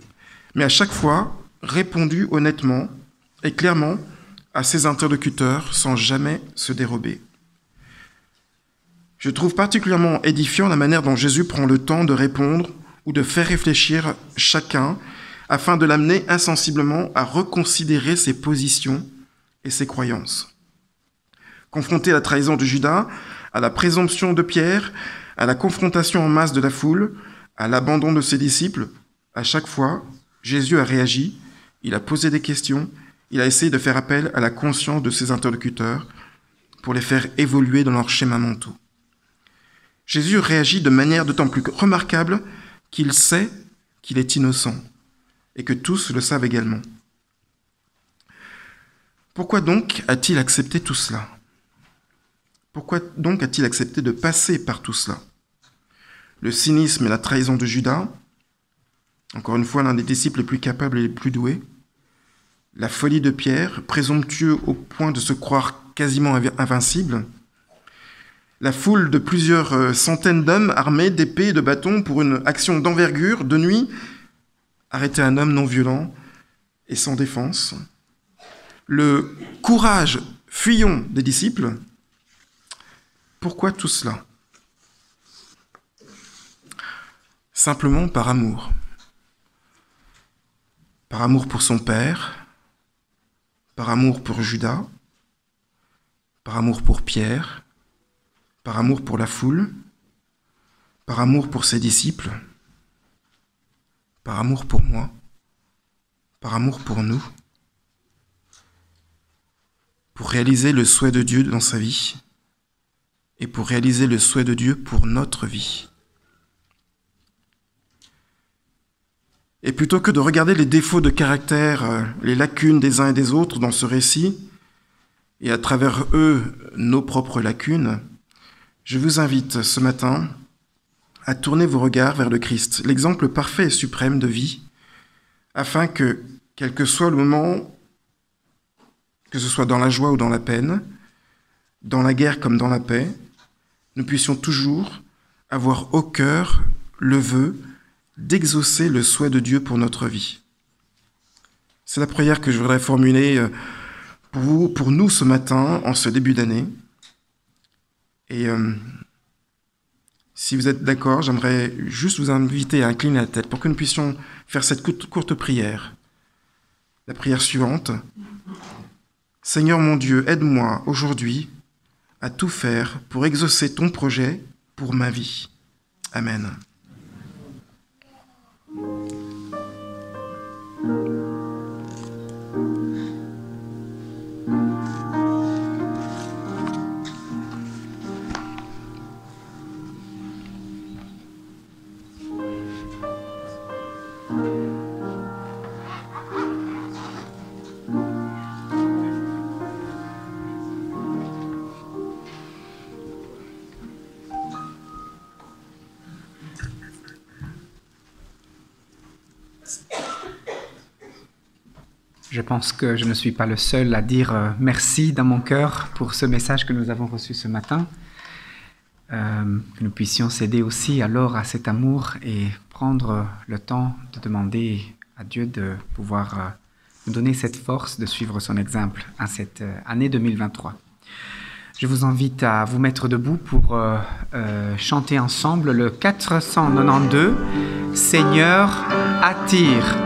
mais à chaque fois répondu honnêtement et clairement à ses interlocuteurs sans jamais se dérober. Je trouve particulièrement édifiant la manière dont Jésus prend le temps de répondre ou de faire réfléchir chacun afin de l'amener insensiblement à reconsidérer ses positions et ses croyances. Confronté à la trahison de Judas, à la présomption de Pierre, à la confrontation en masse de la foule, à l'abandon de ses disciples, à chaque fois, Jésus a réagi, il a posé des questions, il a essayé de faire appel à la conscience de ses interlocuteurs pour les faire évoluer dans leur schéma mentaux. Jésus réagit de manière d'autant plus remarquable qu'il sait qu'il est innocent et que tous le savent également. Pourquoi donc a-t-il accepté tout cela? Pourquoi donc a-t-il accepté de passer par tout cela? Le cynisme et la trahison de Judas, encore une fois l'un des disciples les plus capables et les plus doués, la folie de Pierre, présomptueux au point de se croire quasiment invincible, la foule de plusieurs centaines d'hommes armés d'épées et de bâtons pour une action d'envergure, de nuit, arrêter un homme non violent et sans défense, le courage fuyant des disciples. Pourquoi tout cela? Simplement par amour. Par amour pour son père, par amour pour Judas, par amour pour Pierre, par amour pour la foule, par amour pour ses disciples, par amour pour moi, par amour pour nous, pour réaliser le souhait de Dieu dans sa vie et pour réaliser le souhait de Dieu pour notre vie. Et plutôt que de regarder les défauts de caractère, les lacunes des uns et des autres dans ce récit, et à travers eux, nos propres lacunes, je vous invite ce matin à tourner vos regards vers le Christ, l'exemple parfait et suprême de vie, afin que, quel que soit le moment, que ce soit dans la joie ou dans la peine, dans la guerre comme dans la paix, nous puissions toujours avoir au cœur le vœu d'exaucer le souhait de Dieu pour notre vie. C'est la prière que je voudrais formuler pour vous, pour nous ce matin, en ce début d'année. Et si vous êtes d'accord, j'aimerais juste vous inviter à incliner la tête pour que nous puissions faire cette courte prière. La prière suivante. Seigneur mon Dieu, aide-moi aujourd'hui à tout faire pour exaucer ton projet pour ma vie. Amen. Je pense que je ne suis pas le seul à dire merci dans mon cœur pour ce message que nous avons reçu ce matin. Que nous puissions céder aussi alors à cet amour et prendre le temps de demander à Dieu de pouvoir nous donner cette force de suivre son exemple à cette année 2023. Je vous invite à vous mettre debout pour chanter ensemble le 492 « Seigneur, attire ».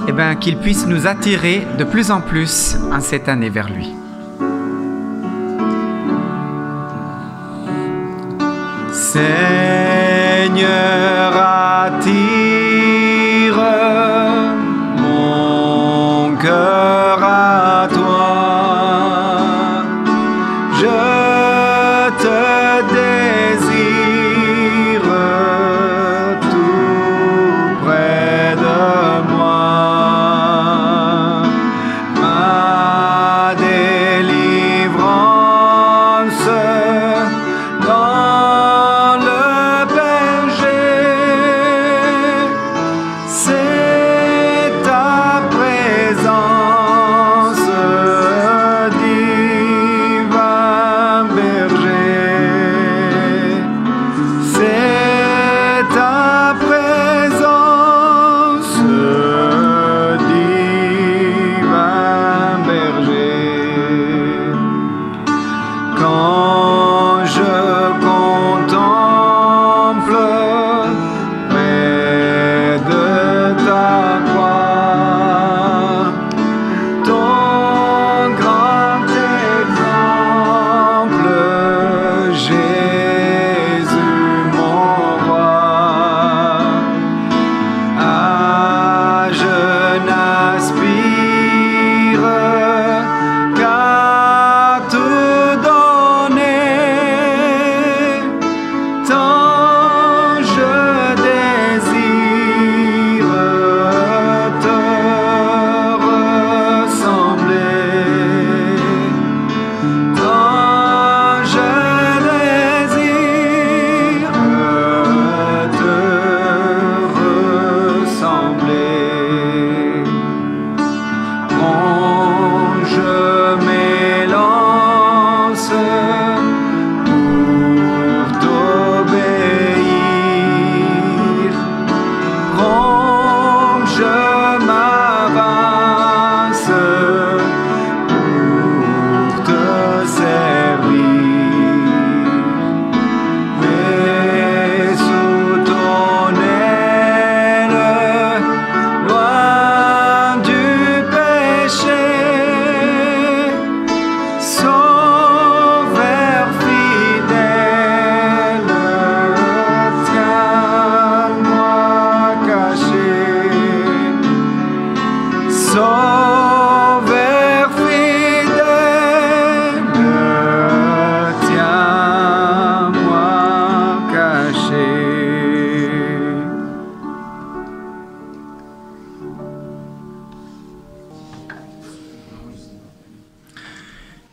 Eh bien, qu'il puisse nous attirer de plus en plus en cette année vers lui. Seigneur, attire mon cœur à toi. Je te désire tout près de moi. Dans le péché.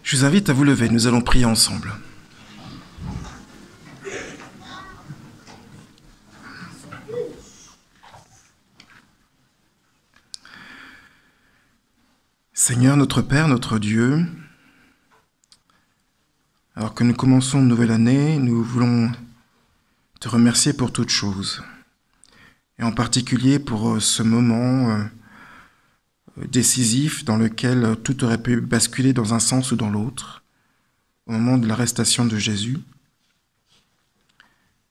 Je vous invite à vous lever, nous allons prier ensemble. Seigneur, notre Père, notre Dieu, alors que nous commençons une nouvelle année, nous voulons te remercier pour toutes choses, et en particulier pour ce moment décisif dans lequel tout aurait pu basculer dans un sens ou dans l'autre, au moment de l'arrestation de Jésus.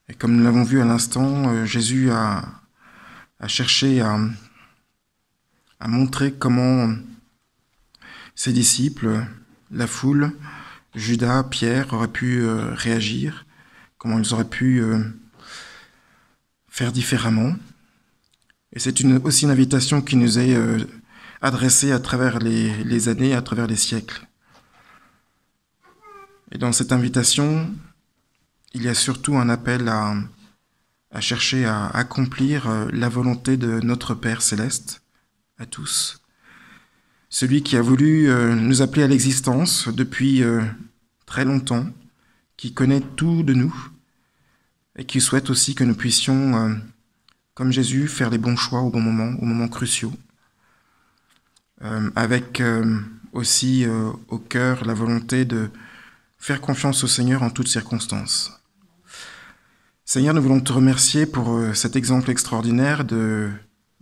Et comme nous l'avons vu à l'instant, Jésus a cherché à montrer comment ses disciples, la foule, Judas, Pierre auraient pu réagir, comment ils auraient pu faire différemment. Et c'est aussi une invitation qui nous est adressée à travers les années, à travers les siècles. Et dans cette invitation, il y a surtout un appel à chercher à accomplir la volonté de notre Père céleste, à tous. Celui qui a voulu nous appeler à l'existence depuis très longtemps, qui connaît tout de nous, et qui souhaite aussi que nous puissions, comme Jésus, faire les bons choix au bon moment, aux moments cruciaux, avec aussi au cœur la volonté de faire confiance au Seigneur en toutes circonstances. Seigneur, nous voulons te remercier pour cet exemple extraordinaire de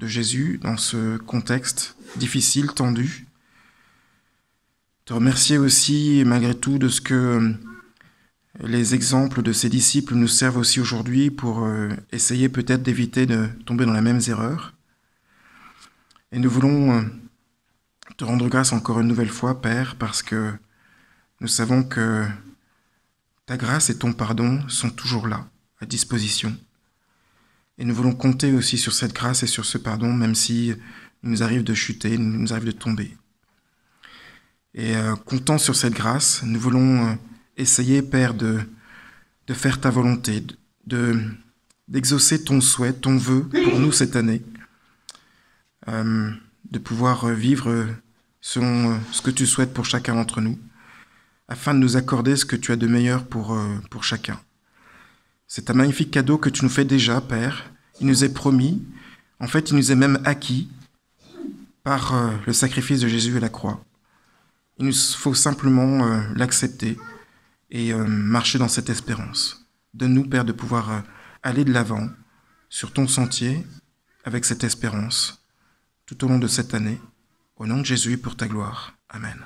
Jésus dans ce contexte difficile, tendu. Te remercier aussi, malgré tout, de ce que les exemples de ses disciples nous servent aussi aujourd'hui pour essayer peut-être d'éviter de tomber dans les mêmes erreurs. Et nous voulons te rendre grâce encore une nouvelle fois, Père, parce que nous savons que ta grâce et ton pardon sont toujours là, à disposition. Et nous voulons compter aussi sur cette grâce et sur ce pardon, même si il nous arrive de chuter, il nous arrive de tomber. Et comptant sur cette grâce, nous voulons essayer, Père, de faire ta volonté, d'exaucer ton souhait, ton vœu pour nous cette année, de pouvoir vivre selon ce que tu souhaites pour chacun d'entre nous, afin de nous accorder ce que tu as de meilleur pour chacun. C'est un magnifique cadeau que tu nous fais déjà, Père. Il nous est promis, en fait, il nous est même acquis par le sacrifice de Jésus à la croix. Il nous faut simplement l'accepter et marcher dans cette espérance. Donne-nous, Père, de pouvoir aller de l'avant sur ton sentier avec cette espérance tout au long de cette année. Au nom de Jésus, pour ta gloire. Amen.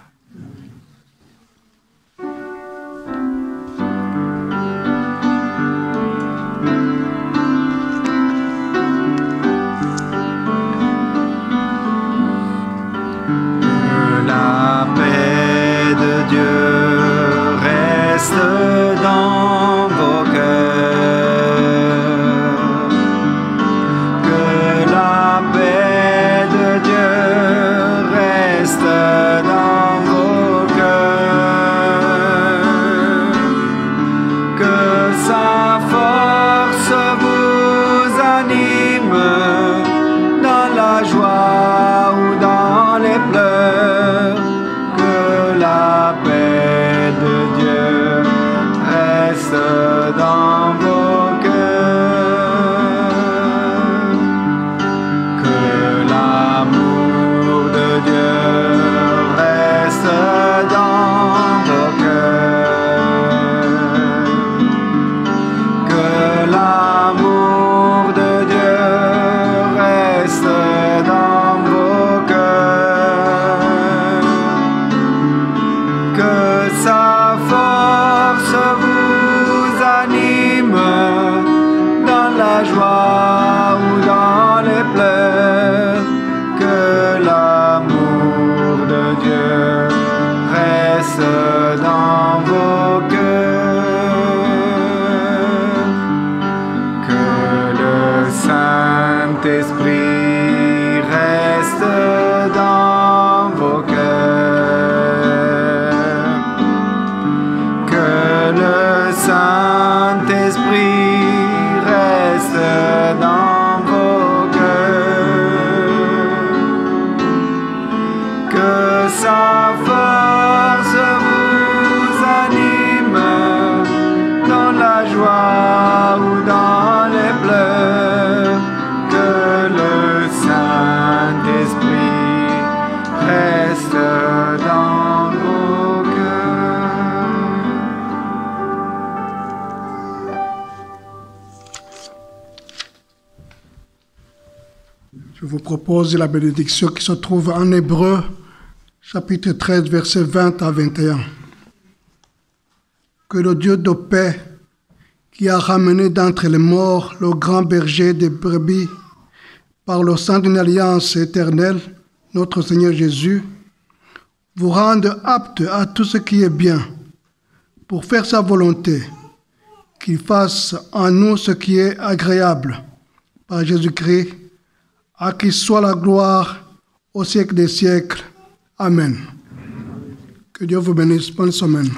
La paix de Dieu reste dans vos cœurs. Que la paix de Dieu reste dans vos cœurs. Que sa force vous anime dans la joie ou dans les pleurs. Que la paix de Dieu reste dans vos cœurs. Que l'amour de Dieu reste dans vos cœurs. Que l'amour de Dieu reste dans vos cœurs. Que sa force vous anime dans la joie ou dans les pleurs. Que l'amour de Dieu reste dans vos cœurs. Que le Saint-Esprit reste dans vos cœurs. Que le Saint-Esprit reste dans vos cœurs. Que sa force vous Je vous propose la bénédiction qui se trouve en Hébreux, chapitre 13, versets 20 à 21. Que le Dieu de paix, qui a ramené d'entre les morts le grand berger des brebis, par le sang d'une alliance éternelle, notre Seigneur Jésus, vous rende apte à tout ce qui est bien, pour faire sa volonté, qu'il fasse en nous ce qui est agréable, par Jésus-Christ, à qui soit la gloire au siècle des siècles. Amen. Que Dieu vous bénisse. Bonne semaine.